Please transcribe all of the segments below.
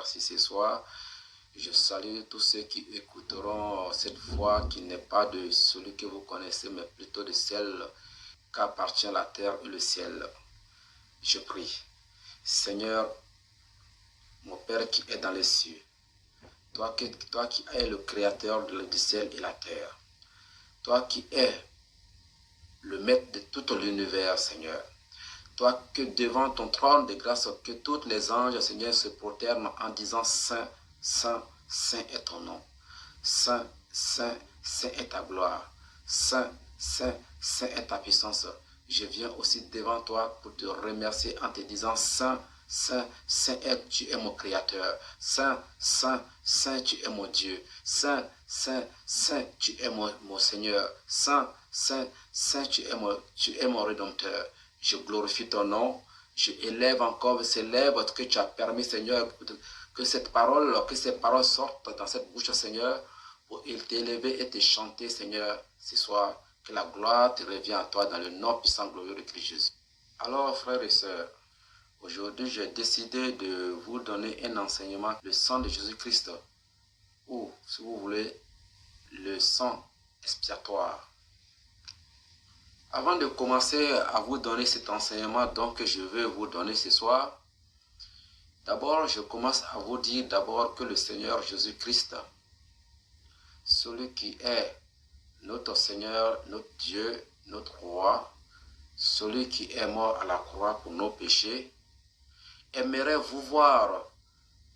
merci ce soir. Je salue tous ceux qui écouteront cette voix qui n'est pas de celui que vous connaissez, mais plutôt de celle qu'appartient la terre et le ciel. Je prie. Seigneur, mon Père qui est dans les cieux, toi qui es le créateur du ciel et la terre, toi qui es le maître de tout l'univers, Seigneur, toi que devant ton trône de grâce, que tous les anges, Seigneur, se prosternent en disant Saint, Saint, Saint est ton nom. Saint, Saint, Saint est ta gloire. Saint, Saint, Saint est ta puissance. Je viens aussi devant toi pour te remercier en te disant Saint, Saint, Saint, tu es mon Créateur. Saint, Saint, Saint, tu es mon Dieu. Saint, Saint, Saint, tu es mon Seigneur. Saint, Saint, Saint, tu es mon Rédempteur. Je glorifie ton nom. Je élève encore ces lèvres que tu as permis, Seigneur, que ces paroles sortent dans cette bouche, Seigneur, pour t'élever et te chanter, Seigneur, ce soir. Que la gloire te revient à toi dans le nom puissant glorieux de Christ Jésus. Alors, frères et sœurs, aujourd'hui, j'ai décidé de vous donner un enseignement, le sang de Jésus-Christ, ou, si vous voulez, le sang expiatoire. Avant de commencer à vous donner cet enseignement donc, que je veux vous donner ce soir, d'abord, je commence à vous dire d'abord que le Seigneur Jésus-Christ, celui qui est notre Seigneur, notre Dieu, notre Roi, celui qui est mort à la croix pour nos péchés, aimerait vous voir,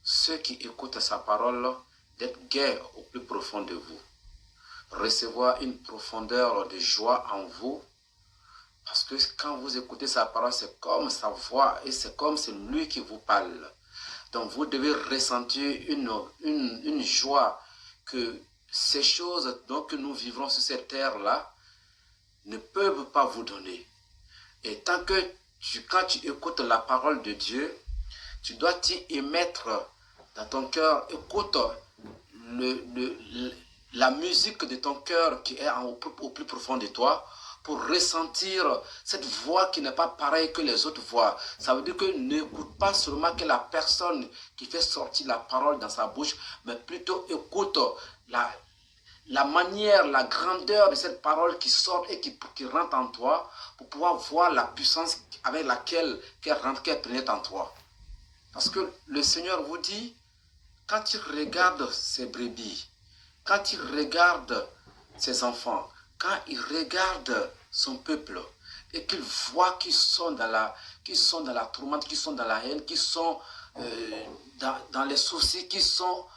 ceux qui écoutent sa parole, d'être gais au plus profond de vous, recevoir une profondeur de joie en vous, parce que quand vous écoutez sa parole, c'est comme sa voix et c'est comme c'est lui qui vous parle. Donc vous devez ressentir une joie que ces choses donc, que nous vivrons sur cette terre-là ne peuvent pas vous donner. Et tant que quand tu écoutes la parole de Dieu, tu dois t'y émettre dans ton cœur. Écoute la musique de ton cœur qui est au plus profond de toi pour ressentir cette voix qui n'est pas pareille que les autres voix. Ça veut dire que n'écoute pas seulement que la personne qui fait sortir la parole dans sa bouche, mais plutôt écoute la manière, la grandeur de cette parole qui sort et qui rentre en toi pour pouvoir voir la puissance avec laquelle qu'elle pénètre en toi. Parce que le Seigneur vous dit, quand il regarde ses brebis, quand il regarde ses enfants, quand il regarde son peuple et qu'il voit qu'ils sont dans la tourmente, qu'ils sont dans la haine, qu'ils sont dans les soucis, qu'ils sont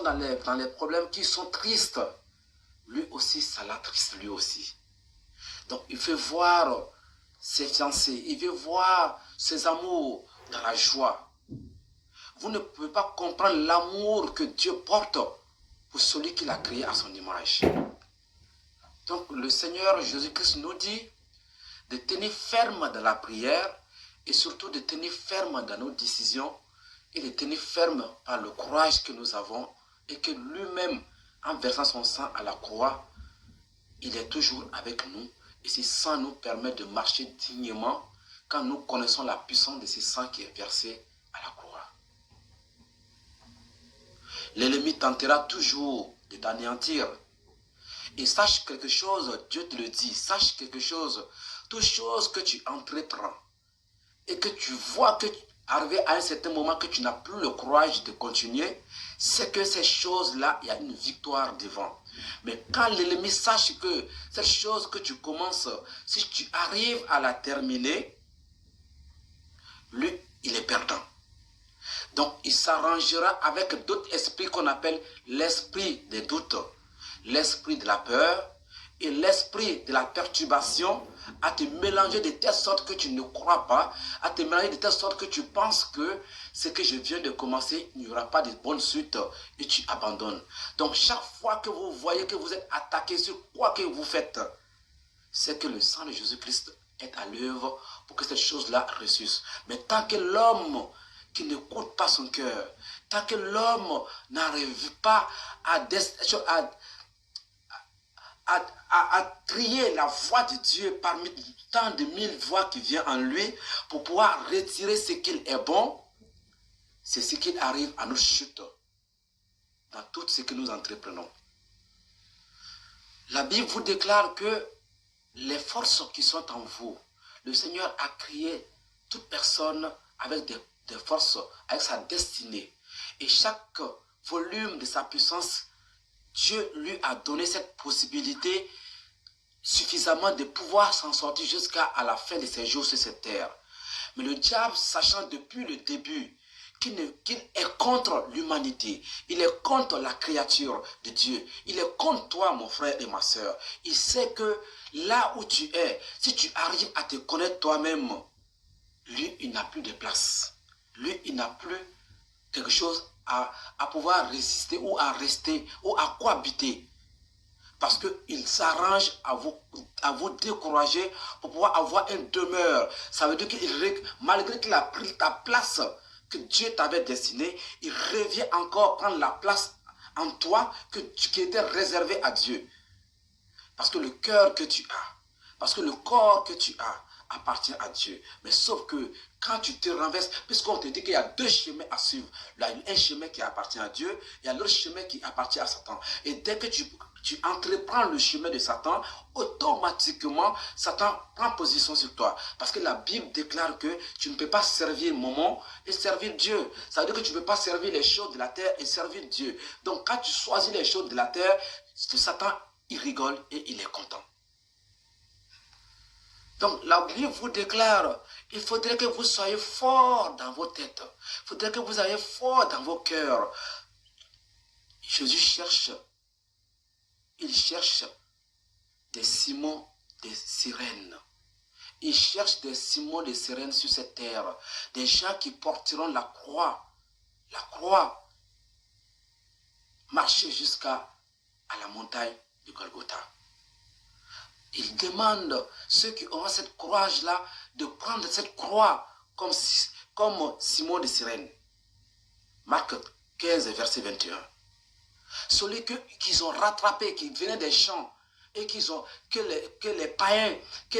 dans les problèmes, qu'ils sont tristes, lui aussi, ça l'attriste lui aussi. Donc, il veut voir ses fiancés, il veut voir ses amours dans la joie. Vous ne pouvez pas comprendre l'amour que Dieu porte pour celui qui l'a créé à son image. Donc, le Seigneur Jésus-Christ nous dit de tenir ferme dans la prière et surtout de tenir ferme dans nos décisions et de tenir ferme par le courage que nous avons et que lui-même, en versant son sang à la croix, il est toujours avec nous. Et ce sang nous permet de marcher dignement quand nous connaissons la puissance de ce sang qui est versé à la croix. L'ennemi tentera toujours de t'anéantir. Et sache quelque chose, Dieu te le dit, sache quelque chose, toute chose que tu entreprends et que tu vois que arrivé à un certain moment que tu n'as plus le courage de continuer, c'est que ces choses-là, il y a une victoire devant. Mais quand l'ennemi sache que cette chose que tu commences, si tu arrives à la terminer, lui, il est perdant. Donc, il s'arrangera avec d'autres esprits qu'on appelle l'esprit des doutes, l'esprit de la peur et l'esprit de la perturbation, à te mélanger de telle sorte que tu ne crois pas, à te mélanger de telle sorte que tu penses que ce que je viens de commencer, il n'y aura pas de bonne suite et tu abandonnes. Donc chaque fois que vous voyez que vous êtes attaqué sur quoi que vous faites, c'est que le sang de Jésus-Christ est à l'œuvre pour que cette chose-là ressuscite. Mais tant que l'homme qui n'écoute pas son cœur, tant que l'homme n'arrive pas à trier la voix de Dieu parmi tant de mille voix qui viennent en lui pour pouvoir retirer ce qu'il est bon, c'est ce qui arrive à nos chutes dans tout ce que nous entreprenons. La Bible vous déclare que les forces qui sont en vous, le Seigneur a créé toute personne avec des forces, avec sa destinée. Et chaque volume de sa puissance, Dieu lui a donné cette possibilité suffisamment de pouvoir s'en sortir jusqu'à la fin de ses jours sur cette terre. Mais le diable, sachant depuis le début qu'il est contre l'humanité, il est contre la créature de Dieu, il est contre toi, mon frère et ma soeur. Il sait que là où tu es, si tu arrives à te connaître toi-même, lui, il n'a plus de place. Lui, il n'a plus quelque chose à pouvoir résister ou à rester ou à cohabiter. Parce qu'il s'arrange à vous décourager pour pouvoir avoir une demeure. Ça veut dire que malgré qu'il a pris ta place que Dieu t'avait destinée, il revient encore prendre la place en toi qui était réservée à Dieu. Parce que le cœur que tu as, parce que le corps que tu as appartient à Dieu. Mais sauf que quand tu te renverses, puisqu'on te dit qu'il y a deux chemins à suivre, il y a un chemin qui appartient à Dieu, il y a l'autre chemin qui appartient à Satan. Et dès que tu entreprends le chemin de Satan, automatiquement, Satan prend position sur toi. Parce que la Bible déclare que tu ne peux pas servir Mammon et servir Dieu. Ça veut dire que tu ne peux pas servir les choses de la terre et servir Dieu. Donc quand tu choisis les choses de la terre, Satan, il rigole et il est content. Donc la Bible vous déclare, il faudrait que vous soyez forts dans vos têtes. Il faudrait que vous soyez forts dans vos cœurs. Jésus cherche, il cherche des Simons, des sirènes. Il cherche des Simons, des sirènes sur cette terre. Des gens qui porteront la croix. La croix. Marcher jusqu'à la montagne de Golgotha. Il demande ceux qui auront cette courage-là de prendre cette croix comme Simon de Cyrène. Marc 15, verset 21. Celui qu'ils ont rattrapé, qui venait des champs, et que les païens, que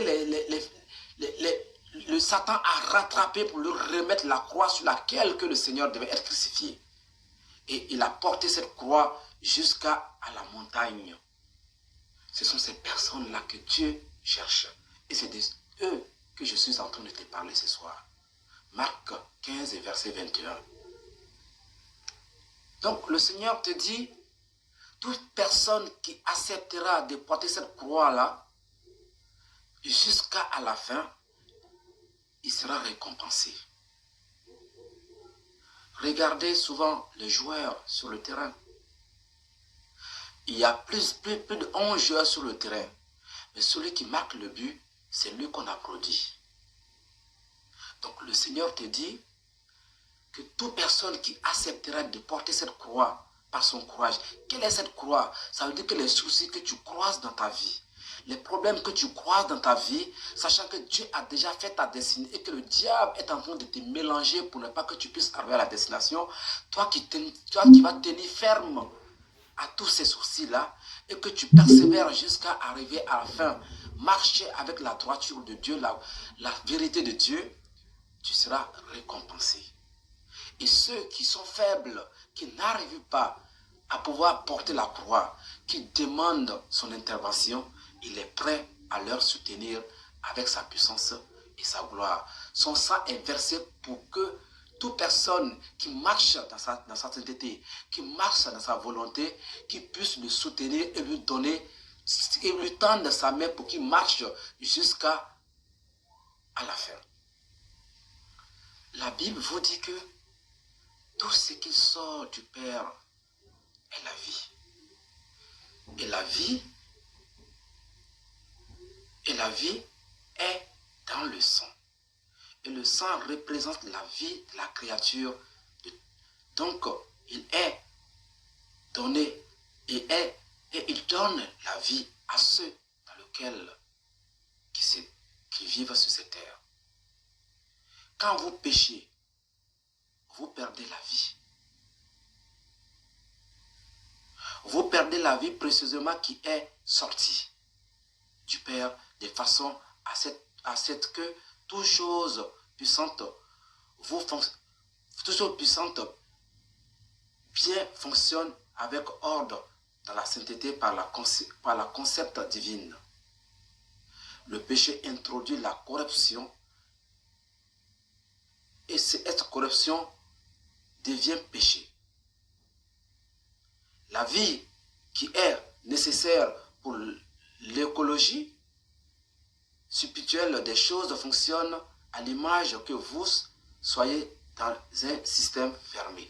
le Satan a rattrapé pour leur remettre la croix sur laquelle que le Seigneur devait être crucifié. Et il a porté cette croix jusqu'à la montagne. Ce sont ces personnes-là que Dieu cherche. Et c'est de eux que je suis en train de te parler ce soir. Marc 15, verset 21. Donc le Seigneur te dit, toute personne qui acceptera de porter cette croix-là, jusqu'à la fin, il sera récompensé. Regardez souvent les joueurs sur le terrain. Il y a plus de 11 joueurs sur le terrain. Mais celui qui marque le but, c'est lui qu'on applaudit. Donc le Seigneur te dit que toute personne qui acceptera de porter cette croix par son courage, quelle est cette croix? Ça veut dire que les soucis que tu croises dans ta vie, les problèmes que tu croises dans ta vie, sachant que Dieu a déjà fait ta destinée et que le diable est en train de te mélanger pour ne pas que tu puisses arriver à la destination, toi qui vas tenir ferme à tous ces soucis-là et que tu persévères jusqu'à arriver à la fin, marcher avec la droiture de Dieu, la vérité de Dieu, tu seras récompensé. Et ceux qui sont faibles, qui n'arrivent pas à pouvoir porter la croix, qui demandent son intervention, il est prêt à leur soutenir avec sa puissance et sa gloire. Son sang est versé pour que toute personne qui marche dans sa sainteté, qui marche dans sa volonté, qui puisse le soutenir et lui donner, et lui tendre sa main pour qu'il marche jusqu'à la fin. La Bible vous dit que tout ce qui sort du Père est la vie. Et la vie est dans le sang. Et le sang représente la vie de la créature. Donc, il est donné et il donne la vie à ceux dans lesquels qui vivent sur cette terre. Quand vous péchez, vous perdez la vie. Vous perdez la vie précisément qui est sortie du Père de façon à cette que toute chose puissante vous toute chose puissante, bien fonctionne avec ordre dans la sainteté par la concept divine. Le péché introduit la corruption et cette corruption devient péché. La vie qui est nécessaire pour l'écologie spirituelle des choses fonctionne à l'image que vous soyez dans un système fermé.